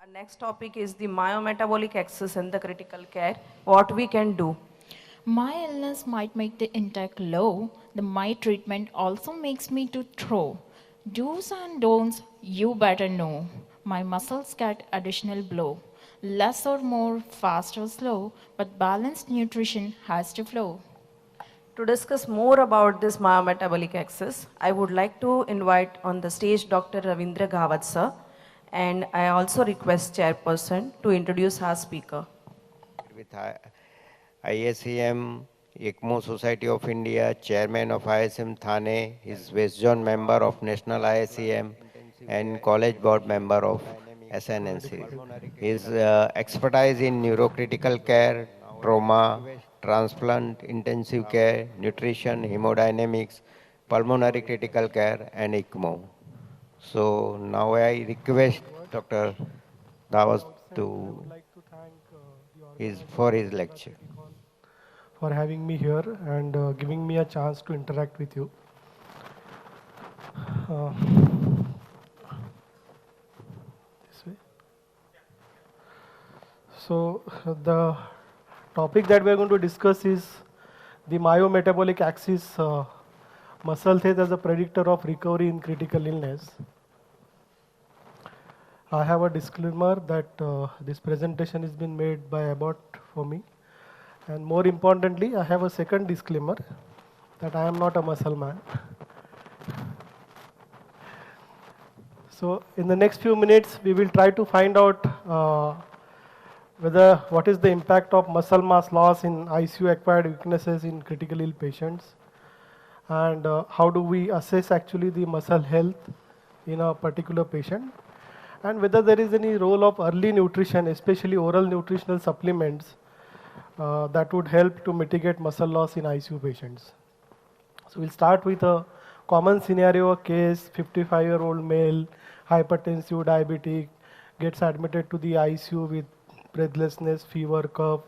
Our next topic is the myometabolic axis and the critical care. What we can do. My illness might make the intake low. My treatment also makes me to throw. Do's and don'ts, you better know. My muscles get additional blow. Less or more, fast or slow, but balanced nutrition has to flow. To discuss more about this myometabolic axis, I would like to invite on the stage Dr. Ravindra Ghavat sir, and I also request chairperson to introduce our speaker. With ISEM, ECMO Society of India, Chairman of ISM Thane, is West Zone member of National ISEM and College Board member of SNNC. His expertise in neurocritical care, trauma, transplant, intensive care, nutrition, hemodynamics, pulmonary critical care and ECMO. So now I request Dr. Dawes to for his lecture. For having me here and giving me a chance to interact with you. This way. So the topic that we are going to discuss is the myometabolic axis, muscle health as a predictor of recovery in critical illness. I have a disclaimer that this presentation has been made by Abbott for me. And more importantly, I have a second disclaimer that I am not a muscle man. So in the next few minutes, we will try to find out what is the impact of muscle mass loss in ICU acquired weaknesses in critical ill patients, and how do we assess actually the muscle health in a particular patient, and whether there is any role of early nutrition, especially oral nutritional supplements, that would help to mitigate muscle loss in ICU patients. So we'll start with a common scenario case: 55-year-old male, hypertensive, diabetic, gets admitted to the ICU with breathlessness, fever, cough.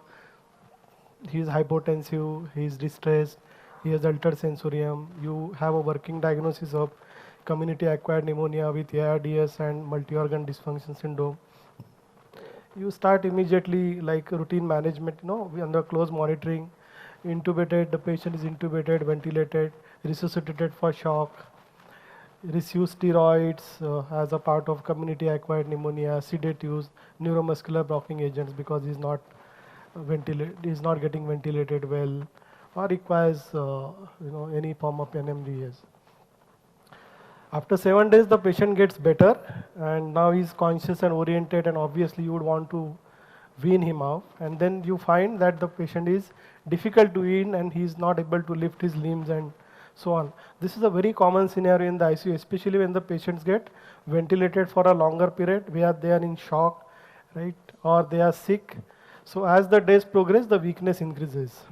He is hypotensive, he is distressed, he has altered sensorium. You have a working diagnosis of community acquired pneumonia with ARDS and multi-organ dysfunction syndrome. You start immediately like routine management, under close monitoring. Intubated, the patient is intubated, ventilated, resuscitated for shock. Receive steroids as a part of community acquired pneumonia, sedatives, neuromuscular blocking agents because he's not getting ventilated well, or requires any form of NMDS. After 7 days, the patient gets better, and now he's conscious and oriented, and obviously you would want to wean him off. And then you find that the patient is difficult to wean, and he's not able to lift his limbs and so on. This is a very common scenario in the ICU, especially when the patients get ventilated for a longer period, where they are in shock, right, or they are sick. So as the days progress, the weakness increases.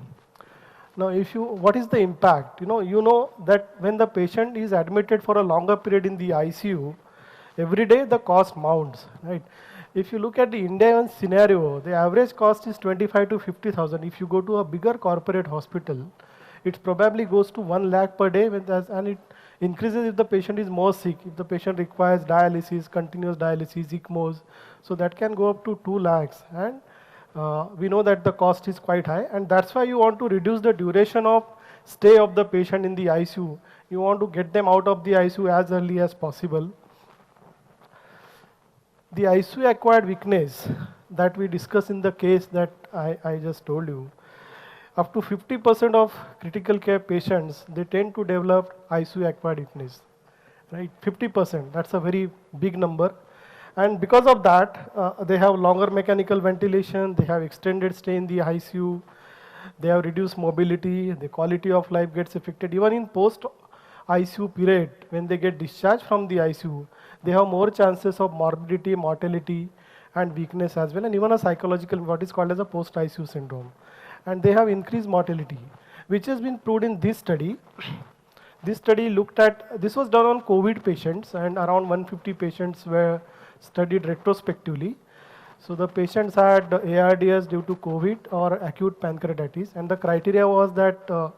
Now, what is the impact? You know that when the patient is admitted for a longer period in the ICU, every day the cost mounts, right? If you look at the Indian scenario, the average cost is 25 to 50,000. If you go to a bigger corporate hospital, it probably goes to 1 lakh per day, and it increases if the patient is more sick. If the patient requires dialysis, continuous dialysis, ECMOs, so that can go up to 2 lakhs. And we know that the cost is quite high, and that's why you want to reduce the duration of stay of the patient in the ICU. You want to get them out of the ICU as early as possible. The ICU acquired weakness that we discussed in the case that I just told you, up to 50% of critical care patients, they tend to develop ICU acquired weakness, right? 50%, that's a very big number. And because of that, they have longer mechanical ventilation, they have extended stay in the ICU, they have reduced mobility, the quality of life gets affected. Even in post-ICU period, when they get discharged from the ICU, they have more chances of morbidity, mortality, and weakness as well, and even a psychological, what is called as a post-ICU syndrome. And they have increased mortality, which has been proved in this study. This study this was done on COVID patients, and around 150 patients were studied retrospectively. So the patients had ARDS due to COVID or acute pancreatitis, and the criteria was that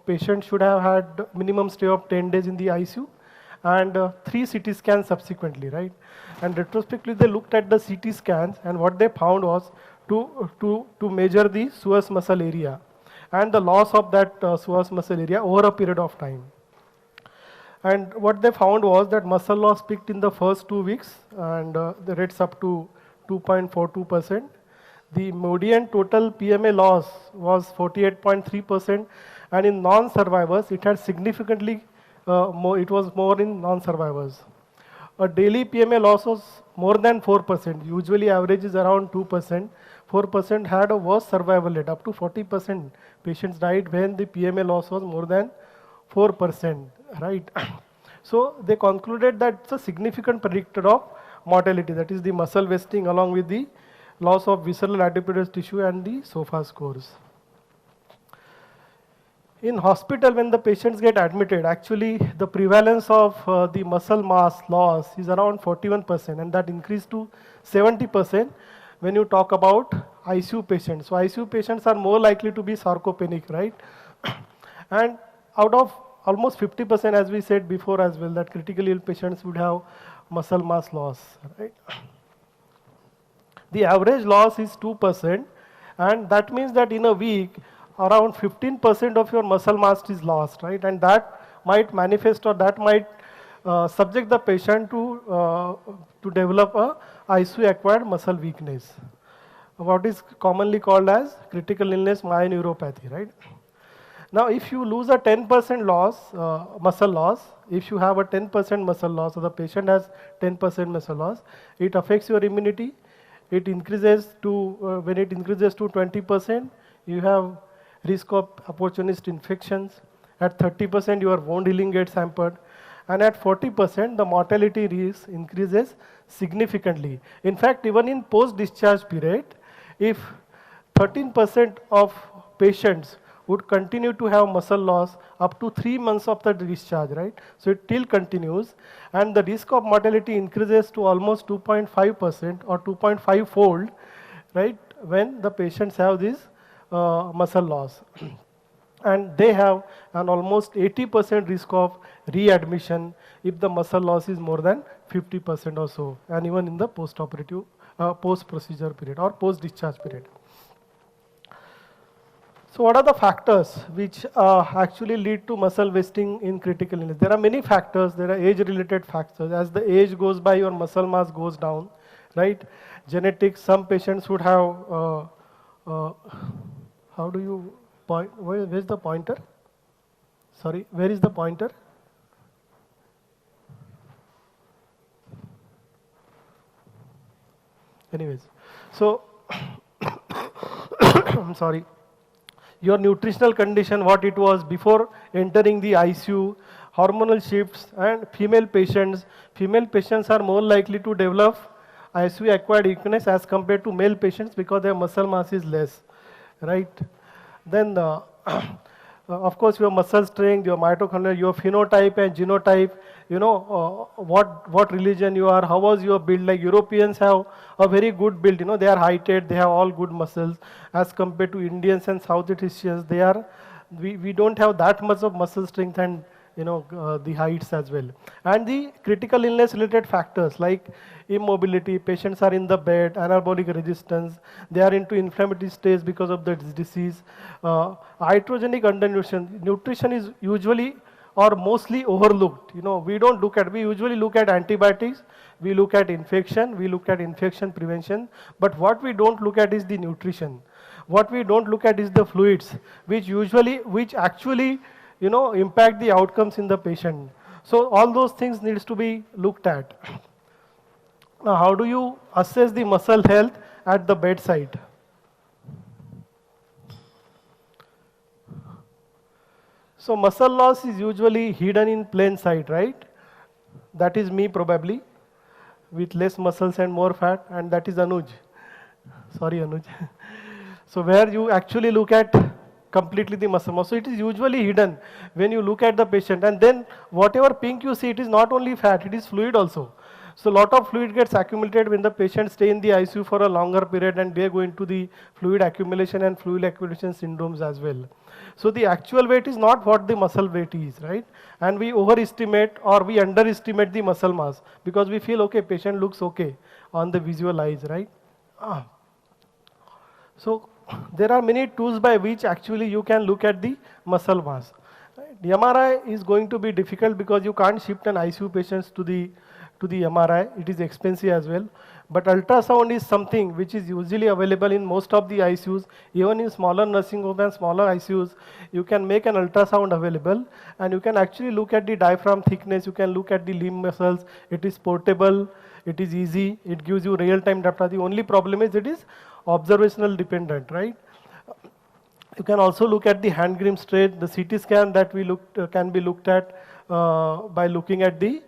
patient should have had minimum stay of 10 days in the ICU, and 3 CT scans subsequently, right? And retrospectively, they looked at the CT scans, and what they found was to measure the psoas muscle area and the loss of that psoas muscle area over a period of time. And what they found was that muscle loss peaked in the first 2 weeks, and the rates up to 2.42%. The median total PMA loss was 48.3%, and in non-survivors, it had significantly more. It was more in non-survivors. A daily PMA loss was more than 4%. Usually, average is around 2%. 4% had a worse survival rate. Up to 40% patients died when the PMA loss was more than 4%. Right? So they concluded that it's a significant predictor of mortality. That is the muscle wasting along with the loss of visceral adipose tissue and the SOFA scores. In hospital, when the patients get admitted, actually the prevalence of the muscle mass loss is around 41%, and that increased to 70% when you talk about ICU patients. So ICU patients are more likely to be sarcopenic, right? And out of almost 50%, as we said before as well, that critically ill patients would have muscle mass loss, right? The average loss is 2%, and that means that in a week, around 15% of your muscle mass is lost, right? And that might manifest, or that might subject the patient to develop a ICU-acquired muscle weakness, what is commonly called as critical illness myoneuropathy, right? Now, if you lose a 10% loss, muscle loss, if you have a 10% muscle loss, or the patient has 10% muscle loss, it affects your immunity. It increases to, when it increases to 20%, you have risk of opportunist infections. At 30%, your wound healing gets hampered. And at 40%, the mortality risk increases significantly. In fact, even in post-discharge period, if 13% of patients would continue to have muscle loss up to 3 months of the discharge, right? So it still continues, and the risk of mortality increases to almost 2.5% or 2.5 fold, right? When the patients have this muscle loss. And they have an almost 80% risk of readmission if the muscle loss is more than 50% or so, and even in the post-operative, post-procedure period or post-discharge period. So what are the factors which actually lead to muscle wasting in critical illness? There are many factors. There are age-related factors. As the age goes by, your muscle mass goes down, right? Genetics, some patients would have, how do you point, where's the pointer? Sorry, where is the pointer? Anyways, so, I'm sorry. Your nutritional condition, what it was before entering the ICU, hormonal shifts, and female patients are more likely to develop ICU-acquired weakness as compared to male patients because their muscle mass is less, right? Then, of course, your muscle strength, your mitochondria, your phenotype and genotype, you know, what religion you are, how was your build. Like Europeans have a very good build, you know, they are heighted, they have all good muscles, as compared to Indians and Southeast Asians. We don't have that much of muscle strength and, you know, the heights as well. And the critical illness related factors like immobility, patients are in the bed, anabolic resistance, they are into inflammatory stage because of the disease, iatrogenic undernutrition. Nutrition is usually or mostly overlooked. You know, we usually look at antibiotics, we look at infection, we look at infection prevention, but what we don't look at is the nutrition. What we don't look at is the fluids, which actually, you know, impact the outcomes in the patient. So all those things needs to be looked at. Now, how do you assess the muscle health at the bedside? So muscle loss is usually hidden in plain sight, right? That is me probably, with less muscles and more fat, and that is Anuj. Sorry, Anuj. So where you actually look at completely the muscle mass. So it is usually hidden when you look at the patient, and then whatever pink you see, it is not only fat, it is fluid also. So lot of fluid gets accumulated when the patient stay in the ICU for a longer period, and they go into the fluid accumulation and fluid accumulation syndromes as well. So the actual weight is not what the muscle weight is, right? And we overestimate or we underestimate the muscle mass because we feel, okay, patient looks okay on the visual eyes, right? So there are many tools by which actually you can look at the muscle mass. Right? The MRI is going to be difficult because you can't shift an ICU patients to the MRI. It is expensive as well. But ultrasound is something which is usually available in most of the ICUs. Even in smaller nursing homes and smaller ICUs, you can make an ultrasound available, and you can actually look at the diaphragm thickness. You can look at the limb muscles. It is portable. It is easy. It gives you real-time data. The only problem is it is observational dependent, right? You can also look at the hand grim straight, the CT scan that we can be looked at by looking at the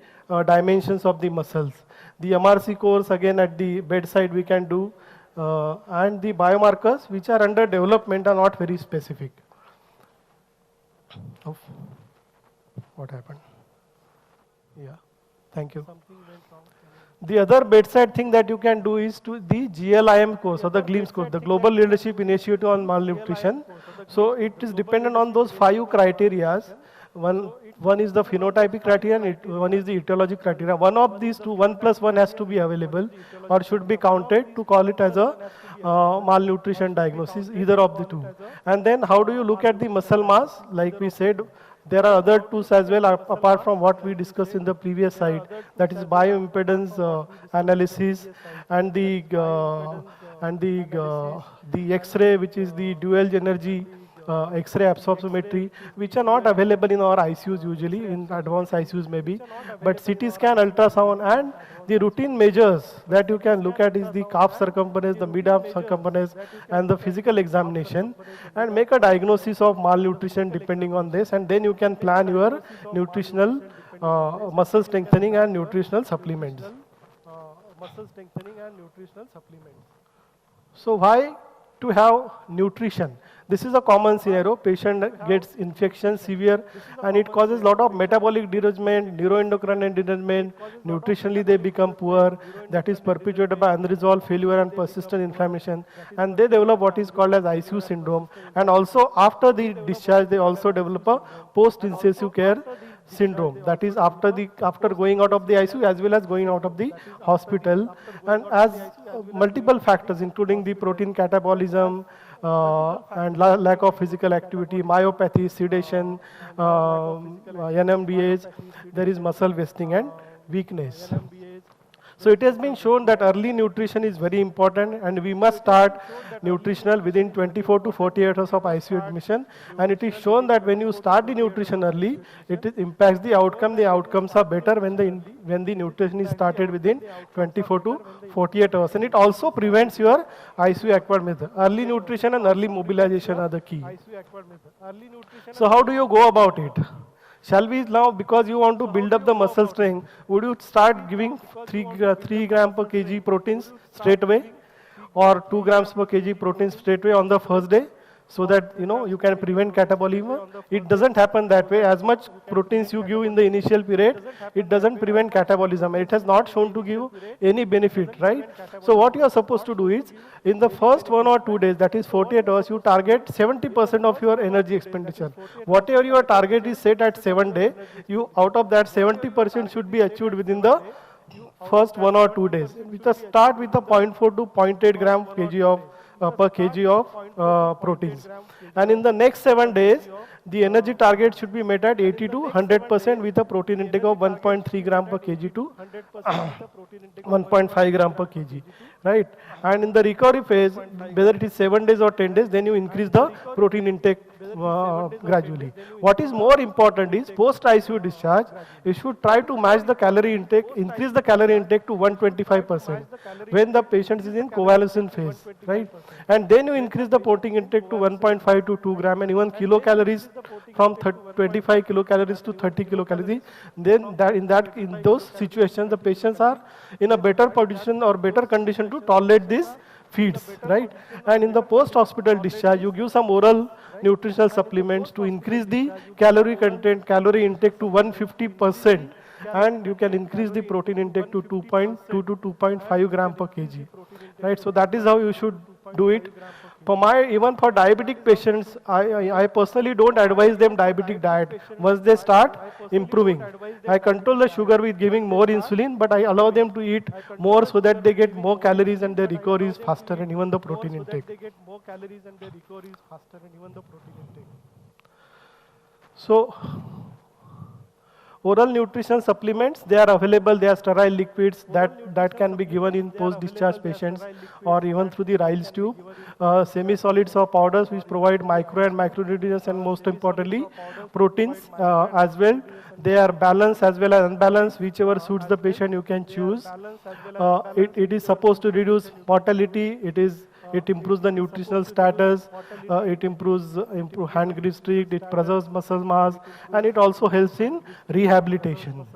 dimensions of the muscles. The MRC course again at the bedside we can do, and the biomarkers which are under development are not very specific. Oh, what happened? Yeah, thank you. The other bedside thing that you can do is to the GLIM course or the GLIMS course, the Global Leadership Initiative on Malnutrition. So it is dependent on those 5 criteria. One is the phenotypic criteria and one is the etiologic criteria. One of these two, 1 plus 1 has to be available or should be counted to call it as a malnutrition diagnosis, either of the two. And then how do you look at the muscle mass? Like we said, there are other tools as well apart from what we discussed in the previous slide. That is bioimpedance analysis and the X-ray, which is the dual energy X-ray absorptiometry, which are not available in our ICUs usually, in advanced ICUs maybe. But CT scan, ultrasound, and the routine measures that you can look at is the calf circumference, the mid-arm circumference, and the physical examination, and make a diagnosis of malnutrition depending on this, and then you can plan your nutritional muscle strengthening and nutritional supplements. So why to have nutrition? This is a common scenario. Patient gets infection severe and it causes a lot of metabolic derangement, neuroendocrine derangement, nutritionally they become poor, that is perpetuated by unresolved failure and persistent inflammation, and they develop what is called as ICU syndrome, and also after the discharge they also develop a post-intensive care syndrome, that is after going out of the ICU as well as going out of the hospital, and as multiple factors including the protein catabolism, and lack of physical activity, myopathy, sedation, NMDH, there is muscle wasting and weakness. So it has been shown that early nutrition is very important, and we must start nutritional within 24 to 48 hours of ICU admission. And it is shown that when you start the nutrition early, it impacts the outcome. The outcomes are better when the nutrition is started within 24 to 48 hours. And it also prevents your ICU acquired method. Early nutrition and early mobilization are the key. So how do you go about it? Shall we now, because you want to build up the muscle strength, would you start giving 3 grams per kg proteins straight away, or 2 grams per kg proteins straight away on the first day, so that you can prevent catabolism? It doesn't happen that way. As much proteins you give in the initial period, it doesn't prevent catabolism. It has not shown to give any benefit, right? So what you are supposed to do is, in the first 1 or 2 days, that is 48 hours, you target 70% of your energy expenditure. Whatever your target is set at 7 days, out of that 70% should be achieved within the first 1 or 2 days. Start with a 0.4 to 0.8 gram per kg of proteins. And in the next 7 days, the energy target should be met at 80 to 100% with a protein intake of 1.3 gram per kg to 1.5 gram per kg, right? And in the recovery phase, whether it is 7 days or 10 days, then you increase the protein intake gradually. What is more important is post-ICU discharge, you should try to match the calorie intake, increase the calorie intake to 125% when the patient is in convalescent phase, right? And then you increase the protein intake to 1.5 to 2 gram, and even kilocalories from 25 kilocalories to 30 kilocalories. Then in those situations, the patients are in a better position or better condition to tolerate this feeds, right? And in the post-hospital discharge, you give some oral nutritional supplements to increase the calorie content, calorie intake to 150%, and you can increase the protein intake to 2.2 to 2.5 gram per kg, right? So that is how you should do it. Even for diabetic patients, I personally don't advise them diabetic diet. Once they start improving, I control the sugar with giving more insulin, but I allow them to eat more so that they get more calories and their recovery is faster, and even the protein intake. So, oral nutrition supplements, they are available, they are sterile liquids that can be given in post-discharge patients or even through the Riles tube. Semi-solids or powders which provide micro and macronutrients and most importantly, proteins as well. They are balanced as well as unbalanced, whichever suits the patient you can choose. It is supposed to reduce mortality, it improves the nutritional status, it improves hand grip strength, it preserves muscle mass, and it also helps in rehabilitation.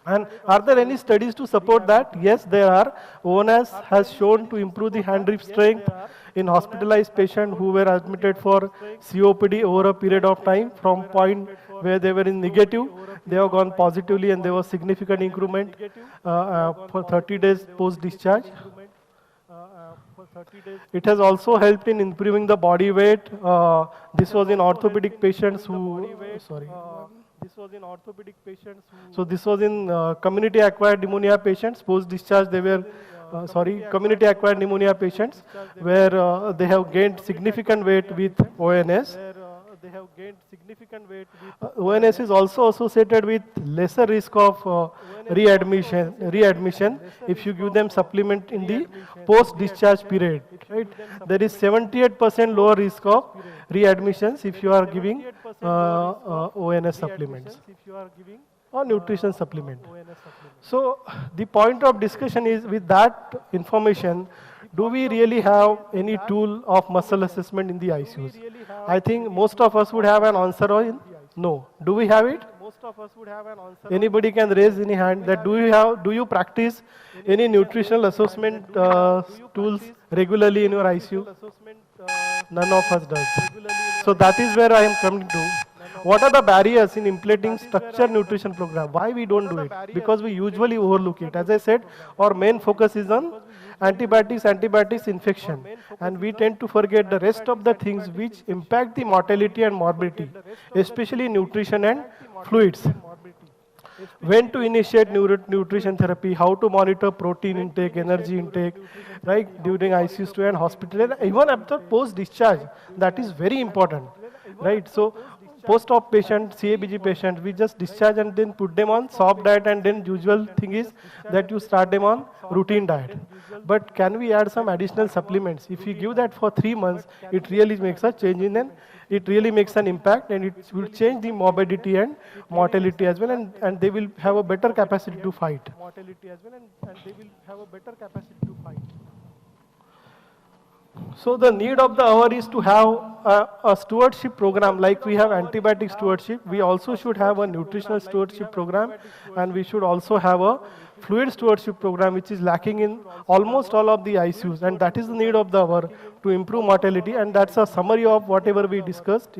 And are there any studies to support that? Yes, there are. ONS has shown to improve the hand grip strength in hospitalized patients who were admitted for COPD over a period of time. From point where they were in negative, they have gone positively, and there was significant increment for 30 days post-discharge. It has also helped in improving the body weight. This was in orthopedic patients who, so this was in community-acquired pneumonia patients. Post-discharge, they were, community-acquired pneumonia patients where they have gained significant weight with ONS. ONS is also associated with lesser risk of readmission if you give them supplement in the post-discharge period. Right? There is 78% lower risk of readmissions if you are giving ONS supplements or nutrition supplement. So the point of discussion is, with that information, do we really have any tool of muscle assessment in the ICUs? I think most of us would have an answer on no. Do we have it? Anybody can raise any hand that do you practice any nutritional assessment tools regularly in your ICU? None of us does. So that is where I am coming to. What are the barriers in implementing structured nutrition program? Why we don't do it? Because we usually overlook it. As I said, our main focus is on antibiotics, infection. And we tend to forget the rest of the things which impact the mortality and morbidity, especially nutrition and fluids. When to initiate nutrition therapy, how to monitor protein intake, energy intake, right, during ICU stay and hospital, and even after post-discharge. That is very important, right? So, post-op patient, CABG patient, we just discharge and then put them on soft diet, and then usual thing is that you start them on routine diet. But can we add some additional supplements? If we give that for 3 months, it really makes a change in them. It really makes an impact, and it will change the morbidity and mortality as well, and they will have a better capacity to fight. So the need of the hour is to have a stewardship program, like we have antibiotic stewardship. We also should have a nutritional stewardship program, and we should also have a fluid stewardship program, which is lacking in almost all of the ICUs, and that is the need of the hour to improve mortality. And that's a summary of whatever we discussed,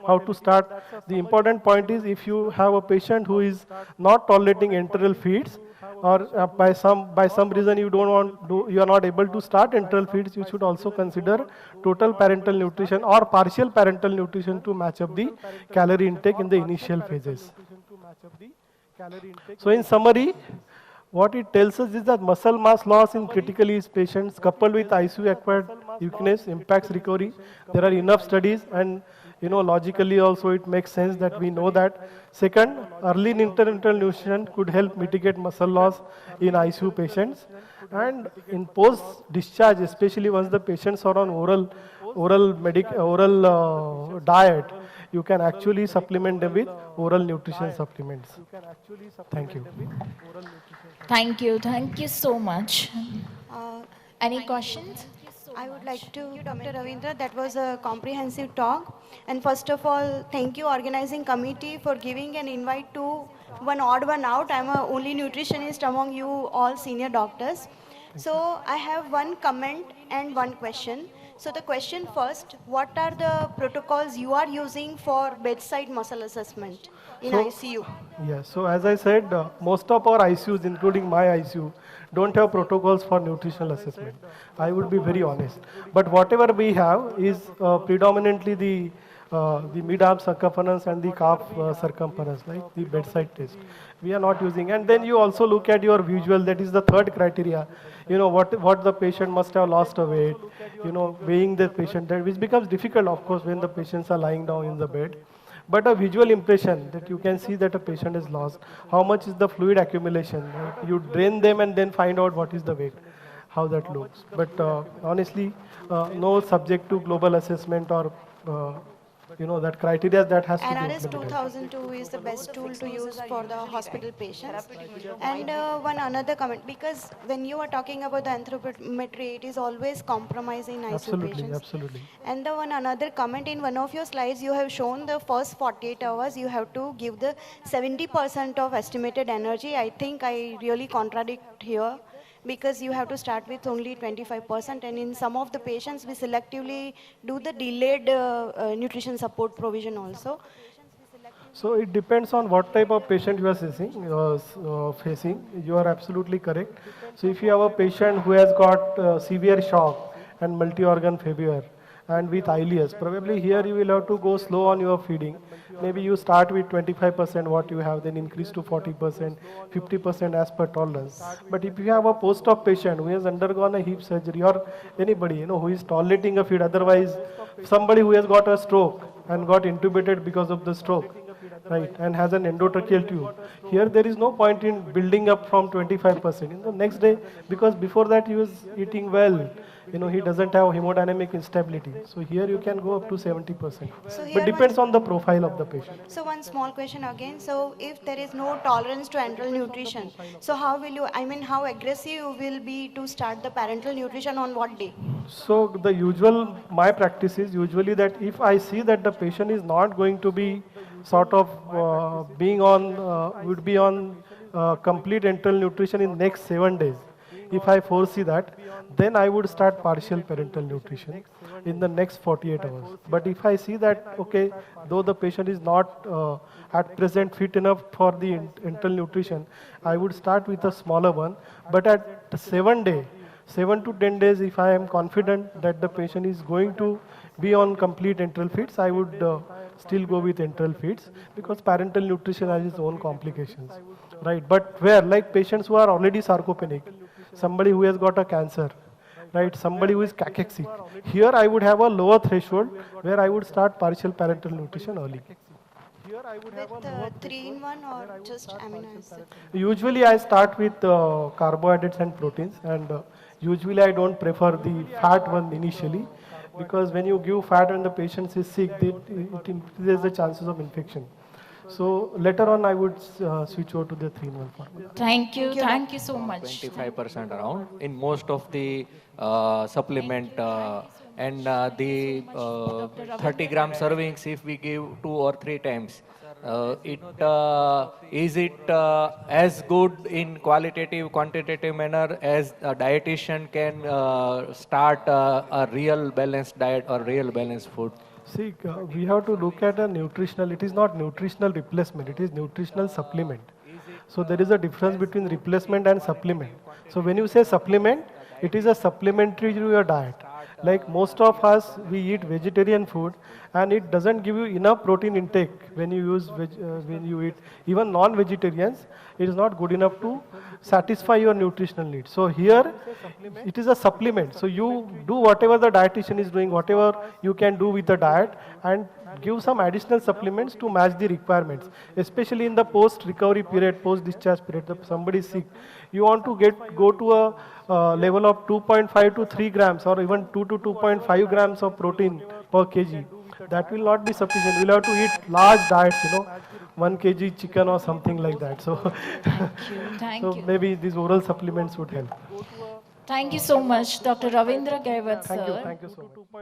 how to start. The important point is, if you have a patient who is not tolerating enteral feeds, or by some reason you are not able to start enteral feeds, you should also consider total parental nutrition or partial parental nutrition to match up the calorie intake in the initial phases. So in summary, what it tells us is that muscle mass loss in critically ill patients coupled with ICU acquired weakness impacts recovery. There are enough studies, and logically also it makes sense that we know that. Second, early enteral nutrition could help mitigate muscle loss in ICU patients. And in post-discharge, especially once the patients are on oral diet, you can actually supplement them with oral nutrition supplements. Thank you. Thank you so much. Any questions? I would like to, Dr. Ravindra, that was a comprehensive talk. And first of all, thank you organizing committee for giving an invite to one odd one out. I'm a only nutritionist among you all senior doctors. So I have one comment and one question. So the question first, what are the protocols you are using for bedside muscle assessment in So, ICU? yes, so as I said, most of our ICUs, including my ICU, don't have protocols for nutritional assessment. I would be very honest. But whatever we have is predominantly the mid-arm circumference and the calf circumference, like the bedside test. We are not using. And then you also look at your visual, that is the third criteria. You know, what the patient must have lost a weight, you know, weighing the patient, that which becomes difficult, of course, when the patients are lying down in the bed. But a visual impression that you can see that a patient is lost. How much is the fluid accumulation? Right? You drain them and then find out what is the weight, how that looks. But honestly, no subject to global assessment or you know that criteria that has to be NRS implemented. 2002 is the best tool to use for the hospital patients. And one another comment, because when you are talking about the anthropometry, it is always compromising ICU Absolutely, patients. absolutely. And the one another comment, in one of your slides, you have shown the first 48 hours, you have to give the 70% of estimated energy. I think I really contradict here, because you have to start with only 25%, and in some of the patients we selectively do the delayed nutrition support provision also. So it depends on what type of patient you are facing. You are absolutely correct. So if you have a patient who has got severe shock and multi-organ failure and with ileus, probably here you will have to go slow on your feeding. Maybe you start with 25% what you have, then increase to 40%, 50% as per tolerance. But if you have a post-op patient who has undergone a hip surgery, or anybody, you know, who is tolerating a feed, otherwise somebody who has got a stroke and got intubated because of the stroke, right, and has an endotracheal tube. Here there is no point in building up from 25% in the next day, because before that he was eating well. You know, he doesn't have hemodynamic instability. So here you can go up to 70%. So here But depends on the profile of the patient. So one small question again. So if there is no tolerance to enteral nutrition, so how will you, I mean, how aggressive you will be to start the parental nutrition on what day? So the usual, my practice is usually that if I see that the patient is not going to be sort of would be on complete enteral nutrition in next 7 days, if I foresee that, then I would start partial parental nutrition in the next 48 hours. But if I see that, okay, though the patient is not at present fit enough for the enteral nutrition, I would start with a smaller one. But at 7 to 10 days, if I am confident that the patient is going to be on complete enteral feeds, I would still go with enteral feeds, because parental nutrition has its own complications, right? But where, like patients who are already sarcopenic, somebody who has got a cancer, right, somebody who is cachexic, here I would have a lower threshold where I would start partial parental nutrition early. With 3-in-1 or just amino acid? Usually I start with carbohydrates and proteins, and usually I don't prefer the fat one initially, because when you give fat and the patient is sick, it increases the chances of infection. So later on I would switch over to the 3-in-1 formula. Thank you so much. 25% around in most of the supplement and the 30-gram servings, if we give 2 or 3 times, is it as good in qualitative quantitative manner as a dietitian can start a real balanced diet or real balanced food? See, we have to look at a nutritional, it is not nutritional replacement, it is nutritional supplement. So there is a difference between replacement and supplement. So when you say supplement, it is a supplementary to your diet. Like most of us, we eat vegetarian food and it doesn't give you enough protein intake when you when you eat. Even non-vegetarians, it is not good enough to satisfy your nutritional needs. So here, it is a supplement. So you do whatever the dietitian is doing, whatever you can do with the diet, and give some additional supplements to match the requirements. Especially in the post-recovery period, post-discharge period, if somebody is sick, you want to go to a level of 2.5 to 3 grams or even 2 to 2.5 grams of protein per kg. That will not be sufficient. We'll have to eat large diets, 1 kg chicken or something like that. So, Thank so you. maybe these oral supplements would help. Thank you so much, Dr. Ravindra Ghavat, Thank you. sir. Thank you so much.